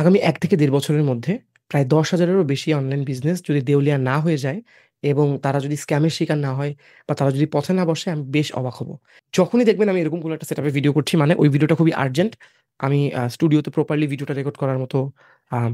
আগামী ১ থেকে ১.৫ বছরের মধ্যে প্রায় ১০,০০০ এরও বেশি অনলাইন বিজনেস যদি দেউলিয়া না হয়ে যায় এবং তারা যদি স্ক্যামের শিকার না হয় বা তারা যদি পথে না বসে, আমি বেশ অবাক হব। যখনই দেখবেন আমি এরকম কোনো একটা সেটআপে ভিডিও করছি, মানে ওই ভিডিওটা খুবই আর্জেন্ট। আমি স্টুডিওতে প্রপারলি ভিডিওটা রেকর্ড করার মতো আম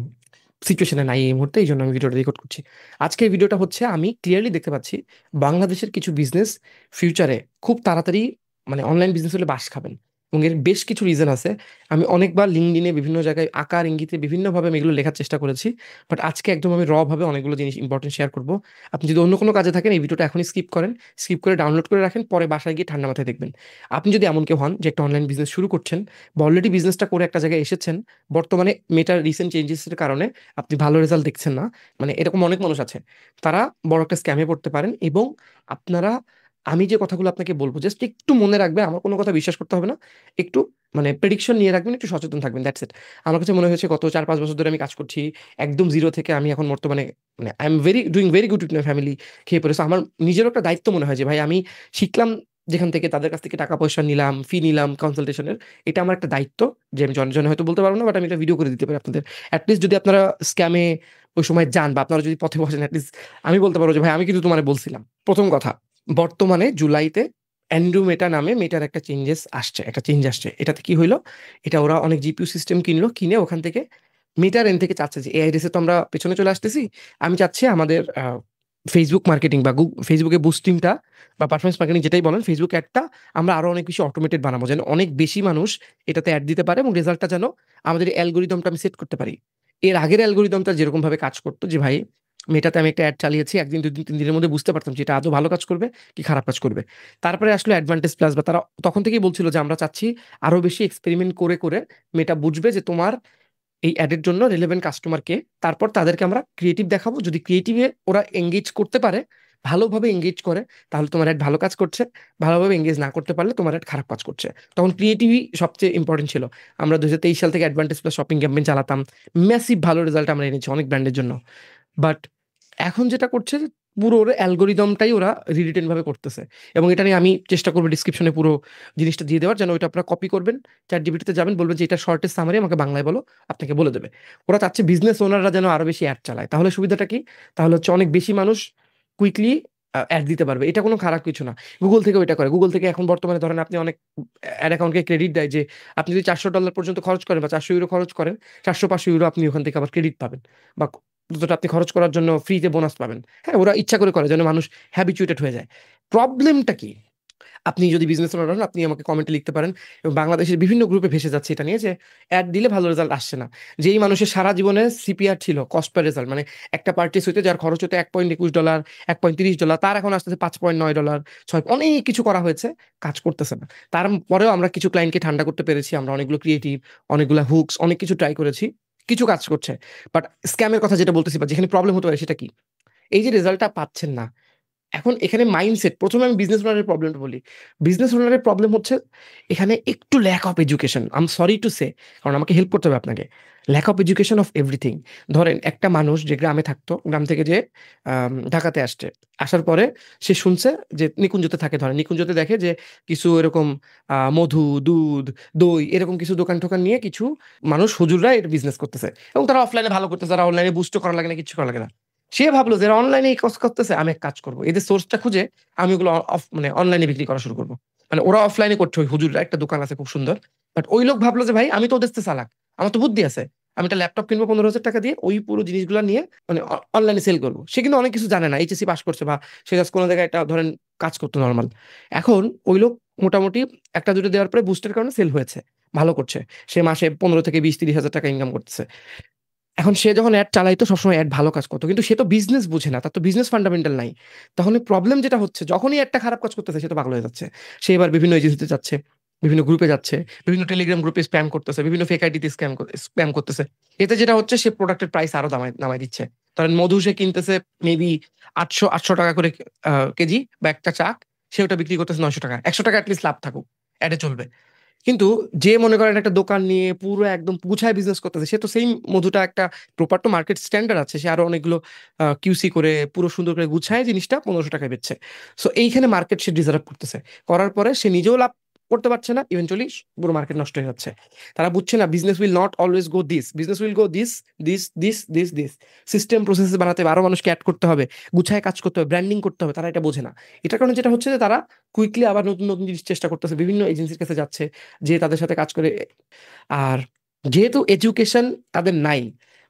সিচুয়েশন এ নাই এই মুহূর্তে। এইজন্য আমি ভিডিওটা রেকর্ড করছি। আজকের ভিডিওটা হচ্ছে, আমি ক্লিয়ারলি দেখতে পাচ্ছি বাংলাদেশের কিছু বিজনেস ফিউচারে খুব তাড়াতাড়ি মানে অনলাইন বিজনেস হলে বাস খাবেন, এবং এর বেশ কিছু রিজন আছে। আমি অনেকবার লিঙ্কডইনে বিভিন্ন জায়গায় আকার ইঙ্গিতে বিভিন্নভাবে আমি এগুলো লেখার চেষ্টা করেছি। বাট আজকে একদম আমি ভাবে অনেকগুলো জিনিস ইম্পোর্টেন্ট শেয়ার করব। আপনি যদি অন্য কোনো কাজে থাকেন, এই ভিডিওটা এখনই স্কিপ করেন। স্কিপ করে ডাউনলোড করে রাখেন, পরে বাসায় গিয়ে ঠান্ডা মাথায় দেখবেন। আপনি যদি এমন কেউ হন যে একটা অনলাইন বিজনেস শুরু করছেন বা অলরেডি বিজনেসটা করে একটা জায়গায় এসেছেন, বর্তমানে মেটার রিসেন্ট চেঞ্জেস এর কারণে আপনি ভালো রেজাল্ট দেখছেন না, মানে এরকম অনেক মানুষ আছে। তারা বড় একটা স্ক্যামে পড়তে পারেন। এবং আপনারা, আমি যে কথাগুলো আপনাকে বলবো জাস্ট একটু মনে রাখবেন, আমার কোনো কথা বিশ্বাস করতে হবে না। একটু মানে প্রেডিকশন নিয়ে রাখবেন, একটু সচেতন থাকবেন, দ্যাটস ইট। আমার কাছে মনে হয়েছে গত ৪-৫ বছর ধরে আমি কাজ করছি। একদম জিরো থেকে আমি এখন বর্তমানে মানে I am doing very good with my family খেয়ে পড়েছে। আমার নিজেরও একটা দায়িত্ব মনে হয় যে ভাই, আমি শিখলাম যেখান থেকে, তাদের কাছ থেকে টাকা পয়সা নিলাম, ফি নিলাম কনসালটেশনের। এটা আমার একটা দায়িত্ব যে আমি জনে জনে হয়তো বলতে পারবো না, বাট আমি এটা ভিডিও করে দিতে পারি আপনাদের। অ্যাটলিস্ট যদি আপনারা স্ক্যামে ওই সময় যান বা আপনারা যদি পথে বসেন, অ্যাটলিস্ট আমি বলতে পারবো যে ভাই, আমি কিন্তু তোমারে বলছিলাম। প্রথম কথা, বর্তমানে জুলাইতে অ্যান্ড্রু মেটা নামে মেটার একটা চেঞ্জ আসছে। এটাতে কি হইলো? এটা ওরা অনেক জিপিইউ সিস্টেম কিনলো, কিনে ওখান থেকে মেটার এন্ড থেকে চাচ্ছে যে এআই রেসে তো আমরা পেছনে চলে আসতেছি। আমি চাচ্ছি আমাদের ফেসবুক মার্কেটিং বা ফেসবুকে বুস্টিংটা বা পারফরমেন্স মার্কেটিং যেটাই বলেন, ফেসবুক অ্যাডটা আমরা আরো অনেক বেশি অটোমেটেড বানাবো, যেন অনেক বেশি মানুষ এটাতে অ্যাড দিতে পারে এবং রেজাল্টটা যেন আমাদের অ্যালগোরিদমটা আমি সেট করতে পারি। এর আগের অ্যালগোরিদমটা যেরকম ভাবে কাজ করতো যে ভাই, মেটাতে আমি একটা অ্যাড চালিয়েছি, একদিন ২ দিন ৩ দিনের মধ্যে বুঝতে পারতাম যে এটা আদৌ ভালো কাজ করবে কি খারাপ কাজ করবে। তারপরে আসলে অ্যাডভান্টেজ প্লাস, বা তারা তখন থেকেই বলছিল যে আমরা চাচ্ছি আরো বেশি এক্সপেরিমেন্ট করে করে মেটা বুঝবে যে তোমার এই অ্যাডের জন্য রিলেভেন্ট কাস্টমার কে। তারপর তাদেরকে আমরা ক্রিয়েটিভ দেখাবো, যদি ক্রিয়েটিভে ওরা এঙ্গেজ করতে পারে, ভালোভাবে এঙ্গেজ করে, তাহলে তোমার অ্যাড ভালো কাজ করছে। ভালোভাবে এঙ্গেজ না করতে পারলে তোমার অ্যাড খারাপ কাজ করছে। তখন ক্রিয়েটিভই সবচেয়ে ইম্পর্টেন্ট ছিল। আমরা ২০২৩ সাল থেকে অ্যাডভান্টেজ প্লাস শপিং ক্যাম্পেইন চালাতাম। ম্যাসিভ ভালো রেজাল্ট আমরা এনেছি অনেক ব্র্যান্ডের জন্য। বাট এখন যেটা করছে যে পুরো ওর অ্যালগরিদমটাই ওরা রিটেন ভাবে করতেছে। এবং এটা নিয়ে আমি চেষ্টা করবো ডিসক্রিপশনে পুরো জিনিসটা দিয়ে দেওয়ার, যেন ওইটা আপনারা কপি করবেন, চ্যাট জিপিটিতে যাবেন, বলবেন যে এটা শর্টেস্ট সামারি আমাকে বাংলায় বলো, আপনাকে বলে দেবে। ওরা চাচ্ছে বিজনেস ওনাররা যেন আরো বেশি অ্যাড চালায়। তাহলে সুবিধাটা কি? তাহলে হচ্ছে অনেক বেশি মানুষ কুইকলি অ্যাড দিতে পারবে। এটা কোনো খারাপ কিছু না। গুগল থেকে ওইটা করে। গুগল থেকে এখন বর্তমানে ধরেন আপনি অনেক অ্যাড অ্যাকাউন্টকে ক্রেডিট দেয় যে আপনি যদি $৪০০ পর্যন্ত খরচ করেন বা €৪০০ খরচ করেন, ৪০০-৫০০ আপনি ওখান থেকে আবার ক্রেডিট পাবেন, বা যতটা আপনি খরচ করার জন্য ফ্রিতে বোনাস পাবেন। হ্যাঁ, ওরা ইচ্ছা করে যেন মানুষ হ্যাবিচুয়েটেড হয়ে যায়। প্রবলেমটা কি? আপনি যদি বিজনেস ওনার হন, আপনি আমাকে কমেন্টে লিখতে পারেন। এবং বাংলাদেশের বিভিন্ন গ্রুপে ভেসে যাচ্ছে এটা নিয়ে যে অ্যাড দিলে ভালো রেজাল্ট আসছে না। যেই মানুষের সারা জীবনে সিপিআর ছিল, কস্ট পার রেজাল্ট, মানে একটা পারচেজ হইতে যার খরচ হতো $১.২১, $১.৩০, তার এখন আসতেছে $৫.৯, ৬ অনেক কিছু করা হয়েছে, কাজ করতেছে না। তারপরেও আমরা কিছু ক্লায়েন্টকে ঠান্ডা করতে পেরেছি। আমরা অনেকগুলো ক্রিয়েটিভ, অনেকগুলা হুকস, অনেক কিছু ট্রাই করেছি। কিছু কাজ করছে। বাট স্ক্যামের কথা যেটা বলতেছি বা যেখানে প্রবলেম হতে পারে সেটা কি? এই যে রেজাল্টটা পাচ্ছেন না, এখন এখানে মাইন্ডসেট। ১ম এ আমি বিজনেস ওনারের প্রবলেমটা বলি। বিজনেস ওনারের প্রবলেম হচ্ছে এখানে একটু lack of education. I am sorry to say, কারণ আমাকে হেল্প করতে হবে আপনাকে। Lack of education of everything. ধরেন একটা মানুষ যে গ্রামে থাকতো, গ্রাম থেকে যে ঢাকাতে আসছে। আসার পরে সে শুনছে যে নিকুঞ্জতে থাকে, ধরেন নিকুঞ্জতে দেখে যে কিছু এরকম মধু, দুধ, দই এরকম কিছু দোকান-টোকান নিয়ে কিছু মানুষ হুজুররা এটা বিজনেস করতেছে। এবং তারা অফলাইনে ভালো করতেছে, তারা অনলাইনে বুস্টও করা লাগে না, কিচ্ছু করা লাগে না। সে ভাবলো যে এরা অনলাইনে এই কাজ করতেছে, আমি এক কাজ করব। এদের সোর্সটা খুঁজে আমি ওগুলো মানে অনলাইনে বিক্রি করা শুরু করব। মানে ওরা অফলাইনে করছে, ওই হুজুররা একটা দোকান আছে খুব সুন্দর। বাট ওই লোক ভাবলো যে ভাই, আমি তো ওদের চেয়ে চালাক। আমার তো বুদ্ধি আছে। আমি একটা ল্যাপটপ কিনবো ৳১৫,০০০ দিয়ে, ওই পুরো জিনিসগুলা নিয়ে মানে অনলাইনে সেল করব। সে কিন্তু অনেক কিছু জানে না। এইচএসসি পাস করছে বা সে জাস্ট কোন জায়গায় একটা ধরেন কাজ করতো নরমাল। এখন ওই লোক মোটামুটি ১ টা ২ টা দেওয়ার পরে বুস্টের কারণে সেল হয়েছে। ভালো করছে। সে মাসে ১৫ থেকে ২০-৩০,০০০ ইনকাম করতেছে। এখন সে যখন এড চালাইতো সবসময় এড ভালো কাজ করতো। কিন্তু সে তো বিজনেস বুঝে না। তার তো বিজনেস ফান্ডামেন্টাল নাই। তখন প্রবলেম যেটা হচ্ছে, যখনই এডটা খারাপ কাজ করতেছে সে তো পাগল হয়ে যাচ্ছে। সে এবার বিভিন্ন এজেন্সিতে যাচ্ছে, বিভিন্ন গ্রুপে যাচ্ছে, বিভিন্ন টেলিগ্রাম গ্রুপে স্প্যাম করতেছে, বিভিন্ন ফেক আইডিতে স্প্যাম করতেছে। এতে যেটা হচ্ছে, সে প্রোডাক্টের প্রাইস আরো নামায় দিচ্ছে। ধরেন মধু সে কিনতেছে মেবি ৳৮০০ করে কেজি, বা একটা চাক সে ওটা বিক্রি করতেছে ৳৯০০। ৳১০০ এট লিস্ট লাভ থাকুক, এডে চলবে। কিন্তু যে মনে করেন একটা দোকান নিয়ে পুরো একদম গুছায় বিজনেস করতেছে, সে তো সেই মধুটা একটা প্রপার তো মার্কেট স্ট্যান্ডার্ড আছে। সে আরো অনেকগুলো কিউসি করে পুরো সুন্দর করে গুছায় জিনিসটা ৳১৫০০ বেচছে। সো এইখানে মার্কেট সে ডিজার্ভ করতেছে। করার পরে সে নিজেও লাভ করতে পারছে না, ইভেন্চুয়ালি পুরো মার্কেট নষ্ট হয়ে যাচ্ছে। তারা বুঝছে না business will not always go this, business will go this this this this this. System process বানাতে হবে, আরো মানুষকে অ্যাড করতে হবে, গুছায় কাজ করতে হবে, ব্র্যান্ডিং করতে হবে, তারা এটা বোঝে না। এটার কারণে যেটা হচ্ছে যে তারা কুইকলি আবার নতুন নতুন জিনিস চেষ্টা করতেছে, বিভিন্ন এজেন্সির কাছে যাচ্ছে, যে তাদের সাথে কাজ করে। আর যেহেতু এডুকেশন তাদের নাই,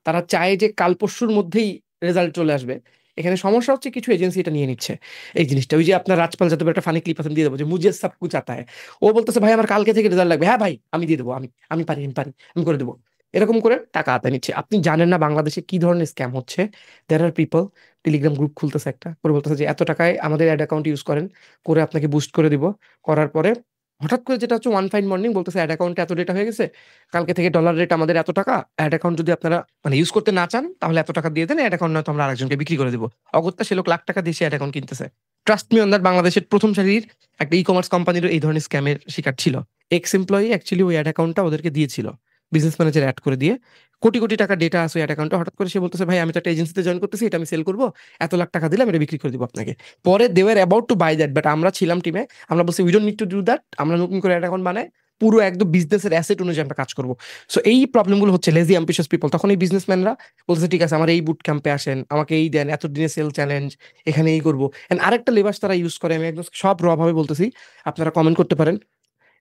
তারা চায় যে কাল পরশুর মধ্যেই রেজাল্ট চলে আসবে। এখানে সমস্যা হচ্ছে কিছু এজেন্সি এটা নিয়ে নিচ্ছে এই জিনিসটা। ওই যে আপনার রাজপাল যাদবের একটা ফানি ক্লিপ আছে, দিয়ে দেবো যে মুঝে সব কুছ আতা হ্যায়। ও বলতেছে ভাই আমার কালকে থেকে রেজাল্ট লাগবে, হ্যাঁ ভাই আমি দিয়ে দেবো, আমি আমি পারি, আমি পারি, আমি করে দেবো। এরকম করে টাকা আদায় নিচ্ছে। আপনি জানেন না বাংলাদেশে কি ধরনের স্ক্যাম হচ্ছে। দেয়ার আর পিপল, টেলিগ্রাম গ্রুপ খুলতেছে একটা, করে বলতেছে যে এত টাকায় আমাদের অ্যাড অ্যাকাউন্ট ইউজ করেন, করে আপনাকে বুস্ট করে দিব। করার পরে হঠাৎ করে যেটা হচ্ছে ওয়ান ফাইন মর্নিং বলতেছে অ্যাড অ্যাকাউন্টে এত ডেটা হয়ে গেছে, কালকে থেকে ডলার রেট আমাদের এত টাকা, অ্যাড অ্যাকাউন্ট যদি আপনারা মানে ইউজ করতে না চান তাহলে এত টাকা দিয়ে দেন, অ্যাড অ্যাকাউন্ট নয়তো আমরা আরেকজনকে বিক্রি করে দিব। অগত্যা সে লোক লাখ টাকা দিয়ে অ্যাড অ্যাকাউন্ট কিনতেছে। ট্রাস্ট মি অন দ্যাট, বাংলাদেশের প্রথম সারির একটা ই কমার্স কোম্পানিরও এই ধরনের স্ক্যামের শিকার ছিল। এক্স এমপ্লয়ি অ্যাকচুয়ালি ওই অ্যাড অ্যাকাউন্টটা ওদেরকে দিয়েছিল, বিজনেস ম্যানেজার অ্যাড করে দিয়ে কোটি কোটি টাকা ডেটা আছে অ্যাড অ্যাকাউন্টে। হঠাৎ করে সে বলতেছে ভাই আমি তো একটা এজেন্সিতে জয়েন করতেছি, এটা আমি সেল করবো, এত লাখ টাকা দিলে আমি এটা বিক্রি করে দিব আপনাকে। পরে they were about to buy that, but আমরা ছিলাম টিমে, আমরা বলছি we don't need to do that, আমরা নতুন করে অ্যাড অ্যাকাউন্ট বানাই, পুরো একদম বিজনেসের অ্যাসেট অনুযায়ী আমরা কাজ করবো। সো এই প্রবলেমগুলো হচ্ছে লেজি অ্যাম্বিশিয়াস পিপল। তখন এই বিজনেসম্যানরা বলতেছে ঠিক আছে আমার এই বুট ক্যাম্পে আসেন, আমাকে এই দেন, এত দিনে সেল চ্যালেঞ্জ, এখানে এই করবো। এন্ড আরেকটা লেবাস তারা ইউজ করে, আমি একদম সব র ভাবে বলতেছি, আপনারা কমেন্ট করতে পারেন।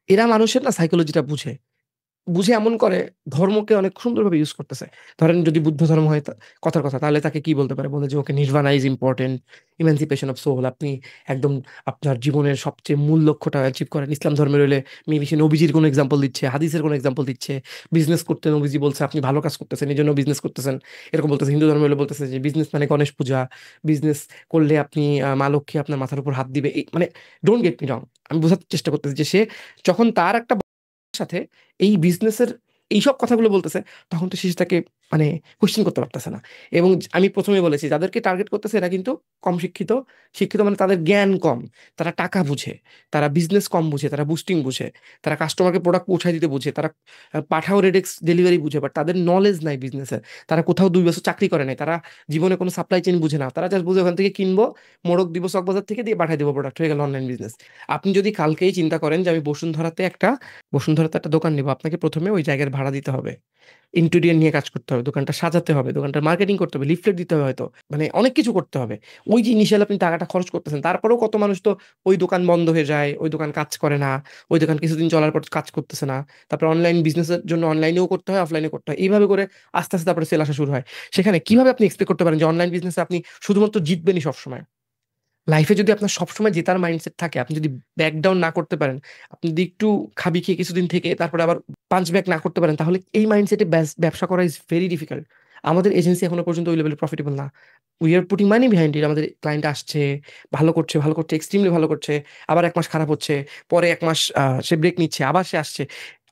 এরা মানুষের না সাইকোলজিটা বুঝে, বুঝে এমন করে ধর্মকে অনেক সুন্দরভাবে ইউজ করতেছে। ধরেন যদি বুদ্ধ ধর্ম হয় কথার কথা, তাহলে তাকে কি বলতে পারে, বলে যে okay nirvana is important, emancipation of soul, আপনি একদম আপনার জীবনের সবচেয়ে মূল লক্ষ্যটা অ্যাচিভ করেন। ইসলাম ধর্মের হলে মেবি সে নবীজির কোনো এক্সাম্পল দিচ্ছে, হাদিসের কোনো এক্সাম্পল দিচ্ছে। বিজনেস করতে নবীজি বলছে আপনি ভালো কাজ করতেছেন এই জন্য বিজনেস করতেছেন, এরকম বলতেছে। হিন্দু ধর্ম হলে বলতেছে যে বিজনেস মানে গণেশ পূজা, বিজনেস করলে আপনি মা লক্ষ্মী আপনার মাথার উপর হাত দিবে। মানে ডোন্ট গেট মি রং, আমি বোঝাতে চেষ্টা করতেছি যে সে যখন তার একটা সাথে এই বিজনেসের এইসব কথাগুলো বলতেছে, তখন তো শিশু তাকে মানে কোশ্চেন করতে পারতেছে না। এবং আমি প্রথমে বলেছি যাদেরকে টার্গেট করতেছে এরা কিন্তু কম শিক্ষিত। শিক্ষিত মানে তাদের জ্ঞান কম, তারা টাকা বুঝে, তারা বিজনেস কম বুঝে, তারা বুস্টিং বুঝে, তারা কাস্টমারকে প্রোডাক্ট পৌঁছায় দিতে বুঝে, তারা পাঠাও রেডেক্স ডেলিভারি বুঝে, বাট তাদের নলেজ নাই বিজনেসের। তারা কোথাও 2 বছর চাকরি করে নাই, তারা জীবনে কোনো সাপ্লাই চেইন বুঝে না, তারা জাস্ট বুঝে ওখান থেকে কিনবো, মোড়ক দিব চকবাজার থেকে, দিয়ে পাঠিয়ে দেবো প্রোডাক্ট, হয়ে গেল অনলাইন বিজনেস। আপনি যদি কালকেই চিন্তা করেন যে আমি বসুন্ধরাতে একটা দোকান নিব, আপনাকে প্রথমে ওই জায়গার ভাড়া দিতে হবে, ইন্টেরিয়র নিয়ে কাজ করতে হবে, দোকানটা সাজাতে হবে, দোকানটার মার্কেটিং করতে হবে, লিফলেট দিতে হবে, হয়তো মানে অনেক কিছু করতে হবে। ওই যে ইনিশিয়াল আপনি টাকাটা খরচ করতেছেন, তারপরেও কত মানুষ তো ওই দোকান বন্ধ হয়ে যায়, ওই দোকান কাজ করে না, ওই দোকান কিছুদিন চলার পর কাজ করতেছে না। তারপর অনলাইন বিজনেসের জন্য অনলাইনেও করতে হয়, অফলাইনে করতে হয়, এইভাবে করে আস্তে আস্তে তারপরে সেল আসা শুরু হয়। সেখানে কিভাবে আপনি এক্সপেক্ট করতে পারেন যে অনলাইন বিজনেসে আপনি শুধুমাত্র জিতবেনই সবসময়? লাইফে যদি আপনার সবসময় জেতার মাইন্ডসেট থাকে, আপনি যদি ব্যাক ডাউন না করতে পারেন, আপনি যদি একটু খাবি খেয়ে কিছুদিন থেকে তারপরে আবার পাঞ্চ ব্যাক না করতে পারেন, তাহলে এই মাইন্ডসেটে ব্যবসা করা ইজ ভেরি ডিফিকাল্ট। আমাদের এজেন্সি এখনো পর্যন্ত ওই লেভেলে প্রফিটেবল না। We are putting money behind it. আমাদের ক্লায়েন্ট আসছে, ভালো করছে, ভালো করছে, এক্সট্রিমলি ভালো করছে, আবার 1 মাস খারাপ হচ্ছে, পরে 1 মাস সে ব্রেক নিচ্ছে, আবার সে আসছে।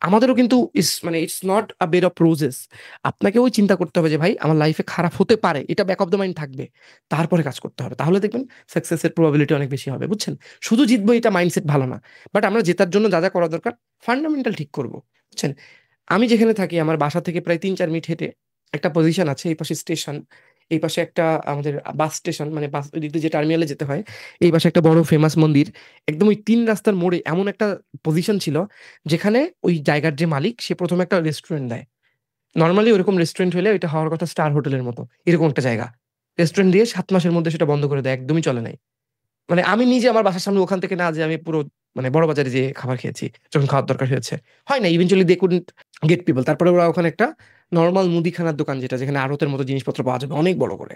আমাদেরও কিন্তু মানে it's not a bed of roses. আপনাকেও চিন্তা করতে হবে যে ভাই আমার লাইফে খারাপ হতে পারে, এটা ব্যাক অফ দ্য মাইন্ড থাকবে, তারপরে কাজ করতে হবে। তাহলে দেখবেন সাকসেসের প্রবাবিলিটি অনেক বেশি হবে, বুঝছেন? শুধু জিতবো এটা মাইন্ডসেট ভালো না। বাট আমরা জেতার জন্য যা যা করা দরকার, ফান্ডামেন্টাল ঠিক করব, বুঝছেন? আমি যেখানে থাকি আমার বাসা থেকে প্রায় 3-4 মিনিট হেঁটে একটা পজিশন আছে, এই পাশে স্টেশন, এই পাশে একটা আমাদের বাস স্টেশন, মানে বাস ওই দিক দিয়ে যে টার্মিনালে যেতে হয়, এই পাশে একটা বড় ফেমাস মন্দির। একদম ওই 3 রাস্তার মোড়ে এমন একটা পজিশন ছিল, যেখানে ওই জায়গার যে মালিক সে প্রথমে একটা রেস্টুরেন্ট দেয়। নরমালি ওরকম রেস্টুরেন্ট হলে এটা হওয়ার কথা স্টার হোটেলের মতো, এরকম একটা জায়গা। রেস্টুরেন্ট দিয়ে 7 মাসের মধ্যে সেটা বন্ধ করে দেয়, একদমই চলে নাই। মানে আমি নিজে আমার বাসার সামনে ওখান থেকে না যে আমি পুরো মানে বড় বাজারে যেয়ে খাবার খেয়েছি যখন খাওয়ার দরকার হয়েছে। হয় না, ইভেনচুয়ালি দে কুডন্ট গেট পিপল। তারপরে ওরা ওখানে একটা নরমাল মুদিখানার দোকান, যেটা যেখানে আড়তের মতো জিনিসপত্র পাওয়া যাবে অনেক বড় করে,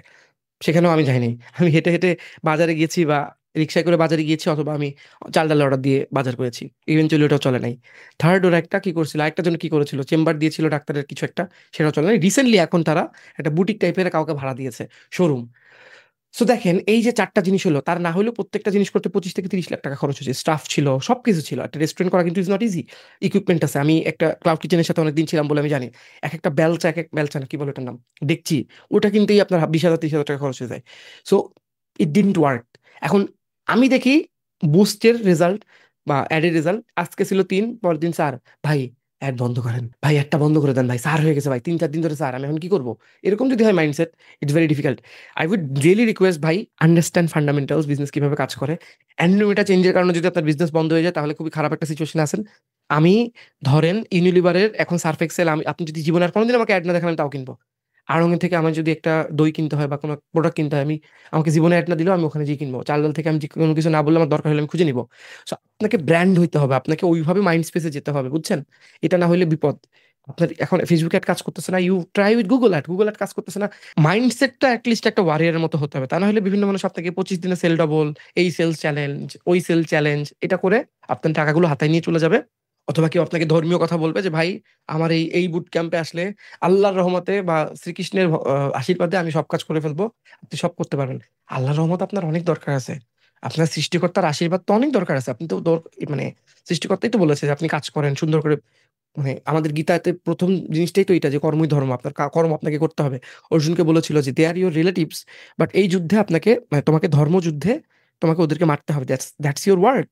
সেখানেও আমি যাইনি। আমি হেঁটে হেঁটে বাজারে গিয়েছি, বা রিক্সায় করে বাজারে গিয়েছি, অথবা আমি চাল ডাল অর্ডার দিয়ে বাজার করেছি। ইভেনচুয়ালি ওটাও চলে নাই। থার্ড ওরা একটা কি করছিল, আরেকটা জন্য কি করেছিল, চেম্বার দিয়েছিল ডাক্তারের কিছু একটা, সেটাও চলে নাই। রিসেন্টলি এখন তারা একটা বুটিক টাইপের কাউকে ভাড়া দিয়েছে, শোরুম। সো দেখেন এই যে 4টা জিনিস হলো, তার না হলেও প্রত্যেকটা জিনিস করতে 25 থেকে 30 লাখ টাকা খরচ হচ্ছে, স্টাফ ছিল, সবকিছু ছিল। একটা রেস্টুরেন্ট করা কিন্তু ইজ নট ইজি। ইকুইপমেন্ট আছে, আমি একটা ক্লাউড কিচেনের সাথে অনেকদিন ছিলাম বলে আমি জানি। একটা বেলচা, এক বেলচা না কি বলে ওটার নাম, দেখছি, ওটা কিনতেই আপনার 20,000-30,000 টাকা খরচ হয়ে যায়। So it didn't work. এখন আমি দেখি বুস্টের রেজাল্ট বা অ্যাডের রেজাল্ট, আজকে ছিল 3, পরের দিন 4। ভাই অ্যাড বন্ধ করেন। ভাই অ্যাডটা বন্ধ করে দেন ভাই। স্যার হয়ে গেছে ভাই। ৩-৪ দিন ধরে স্যার আমি এখন কি করব? এরকম যদি হয় mindset, it's very difficult. I would really request ভাই আন্ডারস্ট্যান্ড ফান্ডামেন্টালস বিজনেস কিভাবে কাজ করে। অ্যান্ডোমিটা চেঞ্জের কারণে যদি আপনার বিজনেস বন্ধ হয়ে যায় তাহলে খুবই খারাপ একটা সিচুয়েশনে আছেন। আমি ধরেন ইউনিলিভারের এখন সার্ফ এক্সেল আপনি যদি জীবনে আর কোনদিন আমাকে অ্যাড না দেখান আমি তাও কিনব। আড়ং থেকে আমার যদি একটা দই কিনতে হয় বা কোনো প্রোডাক্ট কিনতে হয় আমাকে জীবনে অ্যাড না দিলেও আমি ওখানে যেয়ে কিনবো। চাল ডাল থেকে আমি যে কোনো কিছু না বললে আমার দরকার হলে আমি খুঁজে নিব। সো আপনাকে ব্র্যান্ড হইতে হবে। আপনাকে ওইভাবে মাইন্ড স্পেসে যেতে হবে, বুঝছেন? এটা না হইলে বিপদ। আপনার এখন ফেসবুক অ্যাড কাজ করতেছে না, you try with Google ad. Google ad কাজ করতেছে না, মাইন্ডসেটটা অ্যাটলিস্ট একটা ওয়ারিয়ারের মতো হতে হবে। তা না হলে বিভিন্ন মানুষ আপনাকে 25 দিনে সেল ডবল, এই সেলস চ্যালেঞ্জ, ওই সেল চ্যালেঞ্জ এটা করে আপনার টাকাগুলো হাতায় নিয়ে চলে যাবে। অথবা কেউ আপনাকে ধর্মীয় কথা বলবে যে ভাই আমার এই বুট ক্যাম্পে আসলে আল্লাহর রহমতে বা শ্রীকৃষ্ণের আশীর্বাদে আমি সব কাজ করে ফেলবো, আপনি সব করতে পারবেন। আল্লাহর রহমত আপনার অনেক দরকার আছে। আপনার সৃষ্টিকর্তার আশীর্বাদ তো অনেক দরকার আছে। আপনি তো মানে সৃষ্টিকর্তাই তো বলেছে যে আপনি কাজ করেন সুন্দর করে। মানে আমাদের গীতাতে প্রথম জিনিসটাই তো এটা যে কর্মই ধর্ম। আপনার কর্ম আপনাকে করতে হবে। অর্জুনকে বলেছিল যে দে আর ইউর রিলেটিভস, বাট এই যুদ্ধে আপনাকে মানে তোমাকে ধর্মযুদ্ধে তোমাকে ওদেরকে মারতে হবে। That's your word.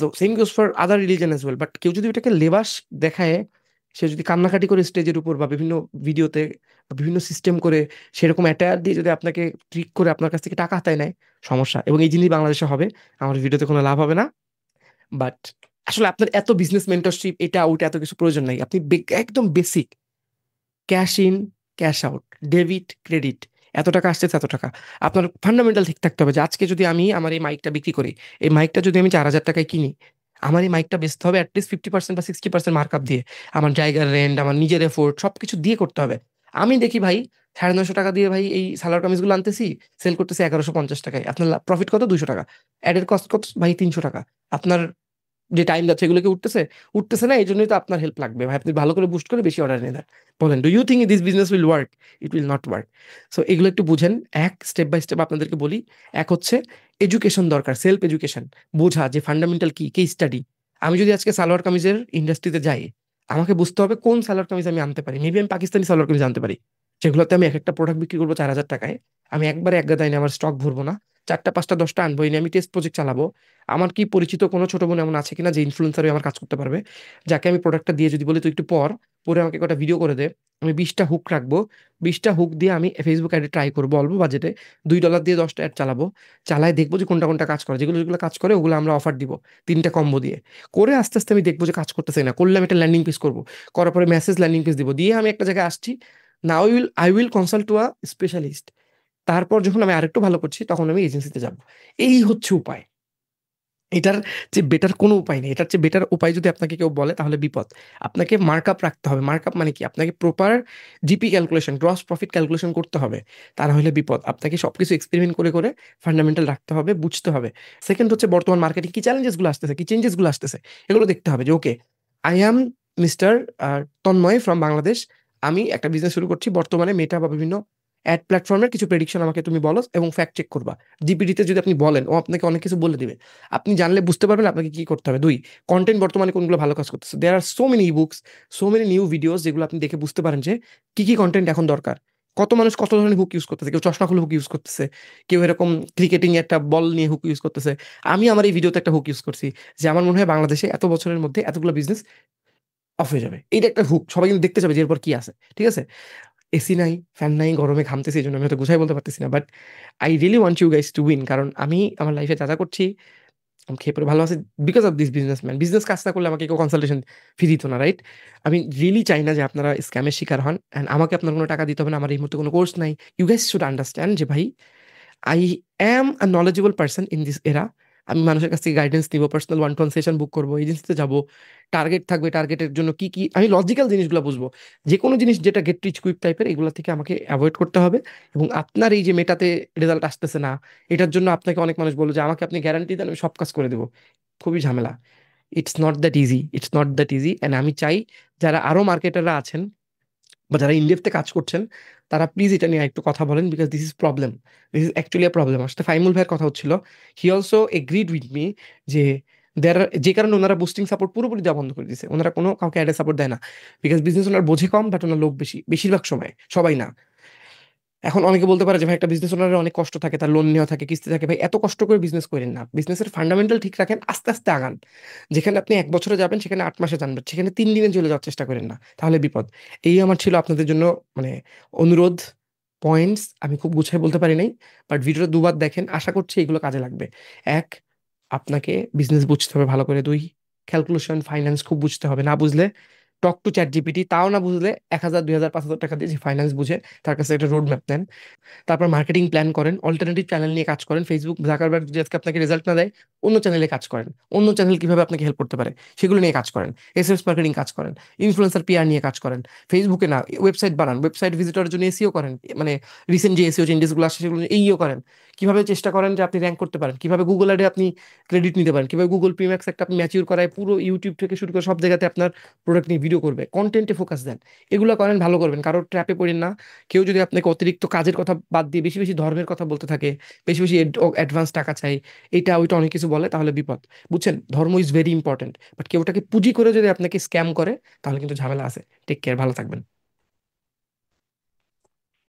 So same goes for other religion as well. But কেউ যদি ওটাকে লেবাস দেখায়, সে যদি কান্নাকাটি করে স্টেজের উপর বা বিভিন্ন ভিডিওতে বা বিভিন্ন সিস্টেম করে সেরকম অ্যাটায়ার দিয়ে যদি আপনাকে ট্রিক করে আপনার কাছ থেকে টাকা হাতায় নেয়, সমস্যা। এবং এই জিনিস বাংলাদেশে হবে, আমার ভিডিওতে কোনো লাভ হবে না। বাট আসলে আপনার এত বিজনেস মেন্টরশিপ এটা ওটা এত কিছু প্রয়োজন নাই। আপনি একদম basic cash in, cash out, debit, credit, এত টাকা আসছে এত টাকা। আপনার ফান্ডামেন্টাল ঠিক থাকতে হবে যে আজকে যদি আমি আমার এই মাইকটা বিক্রি করি, এই মাইকটা যদি আমি 4,000 টাকায় কিনি, আমার এই মাইকটা বেচতে হবে অ্যাটলিস্ট 50% বা 60% মার্কআপ দিয়ে। আমার জায়গার রেন্ট, আমার নিজের এফোর্ট সবকিছু দিয়ে করতে হবে। আমি দেখি ভাই 950 টাকা দিয়ে ভাই এই সালোয়ার কামিজগুলো আনতেছি, সেল করতেছি 1150 টাকায়। আপনার প্রফিট কত? 200 টাকা। অ্যাডের কস্ট কত ভাই? 300 টাকা। আপনার যে টাইম যাচ্ছে এগুলো কি উঠতেছে? উঠতেছে না। এই জন্যই তো আপনার হেল্প লাগবে ভাই। আপনি ভালো করে বুস্ট করে বেশি অর্ডার নিয়ে দেন। বলেন, do you think this business will work? It will not work. So এগুলো একটু বুঝেন। এক স্টেপ বাই স্টেপ আপনাদেরকে বলি। এক হচ্ছে এডুকেশন দরকার, সেলফ এডুকেশন। বোঝা যে ফান্ডামেন্টাল কি, কেস স্টাডি। আমি যদি আজকে সালোয়ার কামিজের ইন্ডাস্ট্রিতে যাই, আমাকে বুঝতে হবে কোন সালোয়ার কামিজ আমি আনতে পারি। মেবি আমি পাকিস্তানি সালোয়ার কামিজ আনতে পারি, সেগুলোতে আমি এক একটা প্রোডাক্ট বিক্রি করবো 4,000 টাকায়। আমি একবারে এক গাদায় নিয়ে আমার স্টক ভরবো না, 4টা 5টা 10টা আনবো, এনে আমি টেস্ট প্রজেক্ট চালাবো। আমার কি পরিচিত কোনো ছোট বোন এমন আছে কিনা যে ইনফ্লুয়েন্সার হয়ে আমার কাজ করতে পারবে, যাকে আমি প্রোডাক্টটা দিয়ে যদি বলি তুই একটু পরে আমাকে কটা ভিডিও করে দে। আমি 20টা হুক রাখবো, 20টা হুক দিয়ে আমি ফেসবুক অ্যাডে ট্রাই করবো অল্প বাজেটে। $2 দিয়ে 10টা অ্যাড চালাবো, চালায় দেখবো যে কোনটা কোনটা কাজ করে। যেগুলো যেগুলো কাজ করে ওগুলো আমরা অফার দিব 3টা কম্বো দিয়ে। করে আস্তে আস্তে আমি দেখবো যে কাজ করতেছে না, করলে আমি একটা ল্যান্ডিং পেজ করবো, করার পরে মেসেজ ল্যান্ডিং পেজ দিব, দিয়ে আমি একটা জায়গায় আসছি। Now I will consult to a specialist. তারপর যখন আমি আরেকটু ভালো করছি তখন আমি এজেন্সিতে যাব। এই হচ্ছে উপায়। এটার যে বেটার কোনো উপায় নেই। এটার চেয়ে বেটার উপায় যদি আপনাকে কেউ বলে তাহলে বিপদ। আপনাকে মার্কআপ রাখতে হবে। মার্কআপ মানে কি? আপনাকে proper GP calculation, gross profit calculation করতে হবে। তা না হলে বিপদ। আপনাকে সবকিছু এক্সপেরিমেন্ট করে করে ফান্ডামেন্টাল রাখতে হবে, বুঝতে হবে। সেকেন্ড হচ্ছে বর্তমান মার্কেটে কি চ্যালেঞ্জেস গুলো আসতেছে, কি চেঞ্জেস গুলো আসতেছে, এগুলো দেখতে হবে যে okay, I am mister Tanmoy from Bangladesh. আমি একটা বিজনেস শুরু করছি। বর্তমানে মেটা বা বিভিন্ন অ্যাড প্ল্যাটফর্মের কিছু প্রেডিকশন আমাকে তুমি বলো এবং ফ্যাক্ট চেক করবা। জিপিটিতে যদি আপনি বলেন, ও আপনাকে অনেক কিছু বলে দিবে। আপনি জানলে বুঝতে পারবেন আপনাকে কি করতে হবে। 2, কন্টেন্ট বর্তমানে কোনগুলো ভালো কাজ করতেছে। There are so many books, so many new videos যেগুলো আপনি দেখে বুঝতে পারেন যে কি কি কন্টেন্ট এখন দরকার। কত মানুষ কত ধরনের হুক ইউজ করতেছে। কেউ চশমা খুলে হুক ইউজ করতেছে, কেউ এরকম ক্রিকেটিং একটা বল নিয়ে হুক ইউজ করতেছে। আমি আমার এই ভিডিওতে একটা হুক ইউজ করছি যে আমার মনে হয় বাংলাদেশে এত বছরের মধ্যে এতগুলো বিজনেস অফ হয়ে যাবে। এইটা একটা হুক, সবাই কিন্তু দেখতে যাবে যে এরপর কি আছে। ঠিক আছে? এসি নাই, ফ্যান নাই, গরমে ঘামতেছি, এই জন্য আমি হয়তো গুছাই বলতে পারতেছি না। But I really want you guys to win. কারণ আমি আমার লাইফে যা যা করছি, আমি খেয়ে পরে ভালো আছি because of this businessman. Business কাজ না করলে আমাকে কেউ কনসালটেশন ফি দিত না, রাইট? আমি রিয়েলি চাই না যে আপনারা স্ক্যামের শিকার হন। অ্যান্ড আমাকে আপনার কোনো টাকা দিতে হবে না। আমার এই মুহূর্তে কোনো কোর্স নাই। ইউ গাইস শুড আন্ডারস্ট্যান্ড যে ভাই I am a knowledgeable person in this area. আমি মানুষের কাছ থেকে গাইডেন্স নিবো, personal one to one session book করবো, এজেন্সিতে যাবো, টার্গেট থাকবে, টার্গেটের জন্য কি কি আমি লজিক্যাল জিনিসগুলো বুঝবো। যে কোনো জিনিস যেটা গেট রিচ কুইক টাইপের, এগুলো থেকে আমাকে অ্যাভয়েড করতে হবে। এবং আপনার এই যে মেটাতে রেজাল্ট আসতেছে না, এটার জন্য আপনাকে অনেক মানুষ বললো যে আমাকে আপনি গ্যারান্টি দেন আমি সব কাজ করে দেবো। খুবই ঝামেলা। It's not that easy, it's not that easy. And আমি চাই যারা আরো মার্কেটাররা আছেন বা যারা ইনডেপথে কাজ করছেন, তারা প্লিজ এটা নিয়ে একটু কথা বলেন। Because this is problem, this is actually a problem. আসলে ফাইমুল ভাইয়ের কথা হচ্ছিল, he also agreed with me যে যে কারণে ওনারা বুস্টিং সাপোর্ট পুরোপুরি দেওয়া বন্ধ করে দিয়েছে। ওনারা কোনো কাউকে অ্যাডে সাপোর্ট দেয় না। বিকজ বিজনেস ওনার বোঝে কম, বাট ওনার লোক বেশি, বেশিরভাগ সময়, সবাই না। এখন অনেকে বলতে পারে যে ভাই একটা বিজনেস ওনারের অনেক কষ্ট থাকে, তার লোন নেওয়া থাকে, কিস্তি থাকে। ভাই এত কষ্ট করে বিজনেস করেন না, বিজনেসের ফান্ডামেন্টাল ঠিক রাখেন, আস্তে আস্তে আগান। যেখানে আপনি 1 বছরে যাবেন সেখানে 8 মাসে জানবেন, সেখানে 3 দিনে চলে যাওয়ার চেষ্টা করেন না, তাহলে বিপদ। এই আমার ছিল আপনাদের জন্য মানে অনুরোধ, পয়েন্টস। আমি খুব গুছাই বলতে পারি নাই, বাট ভিডিওটা দুবার দেখেন, আশা করছি এগুলো কাজে লাগবে। এক, আপনাকে বিজনেস বুঝতে হবে ভালো করে। দুই, ক্যালকুলেশন ফাইন্যান্স খুব বুঝতে হবে, না বুঝলে টক টু চ্যাট জিপিটি, তাও না বুঝলে 1,000 2,000 5,000 টাকা দিয়ে যে ফাইন্যান্স বুঝে তার কাছে একটা রোড ম্যাপ নেন। তারপর মার্কেটিং প্ল্যান করেন, অল্টারনেটিভ চ্যানেল নিয়ে কাজ করেন। ফেসবুক জাকারবার্গ যদি আজকে আপনাকে রেজাল্ট না দেয়, অন্য চ্যানেলে কাজ করেন। অন্য চ্যানেল কিভাবে আপনাকে হেল্প করতে পারে সেগুলো নিয়ে কাজ করেন। এসএমএস মার্কেটিং কাজ করেন, ইনফ্লুয়েন্সার পিআর নিয়ে কাজ করেন। ফেসবুকে না, ওয়েবসাইট বানান, ওয়েবসাইট ভিজিটরের জন্য এসইও করেন, মানে রিসেন্ট যে এসইও চেঞ্জেসগুলো আসছে সেগুলো এইও করেন। কিভাবে চেষ্টা করেন যে আপনি র্যাঙ্ক করতে পারেন, কিভাবে গুগল অ্যাডে আপনি ক্রেডিট নিতে পারেন, কিভাবে গুগল প্রিম্যাক্স একটা আপনি ম্যাচিউর করায় পুরো ইউটিউব থেকে শুরু করে সব জায়গাতে আপনার প্রোডাক্ট নিয়ে ভিডিও করবে, কন্টেন্টে ফোকাস দেন। এগুলো করেন, ভালো করবেন, কারোর ট্র্যাপে পড়েন না। কেউ যদি আপনাকে অতিরিক্ত কাজের কথা বাদ দিয়ে বেশি বেশি ধর্মের কথা বলতে থাকে, বেশি বেশি অ্যাডভান্স টাকা চাই, এটা ওইটা অনেক কিছু বলে, তাহলে বিপদ। বুঝছেন, ধর্ম ইজ ভেরি ইম্পর্টেন্ট, বাট কেউ ওটাকে পুঁজি করে যদি আপনাকে স্ক্যাম করে তাহলে কিন্তু ঝামেলা আছে। টেক কেয়ার, ভালো থাকবেন।